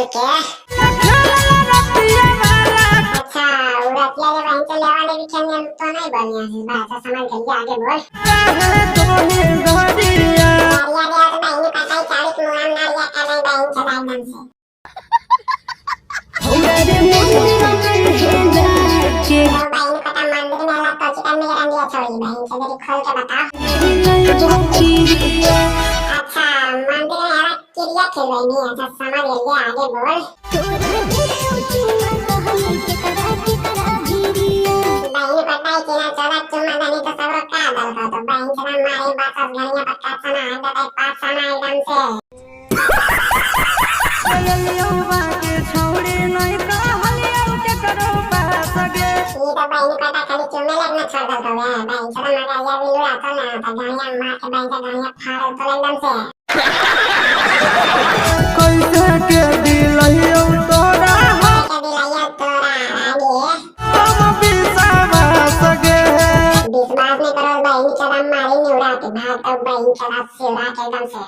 बोल के। अच्छा उड़तिया के बहन चले वाले भी खेलने तो नहीं बनिया है भाषा समझ गई आगे बोल। यार तो नहीं पता ही 40 मुआम ना या करे बहन चला एकदम से। बहन पता मंदिर में अलग तो चिकन में रंगिया छोड़ी बहन से जरी खोल के बता। अच्छा मंदिर में अलग क्रिया खिलवानी है अच्छा समझ गई आगे बोल। बहन पता है कि ना चला चुम्मा दानी तो सब रोक का दल का तो बहन चला मारे बात अब घड़ियां पक्का सना आंदा टाइप पास सना एकदम से। ये तो बहन पता खाली चुम्मे लगना छोड़ दल तो है बहन चला मगर ये भी लुड़ा तो ना था घड़ियां मार के बहन से घड़ियां फाड़ तो एकदम से। कैसे के दिलैयो तोरा के दिलैया तोरा आगे हम विश्वास गे विश्वास नहीं करो बहन चला मारी निउड़ा के भाग तो बहन चला सिरा के एकदम से।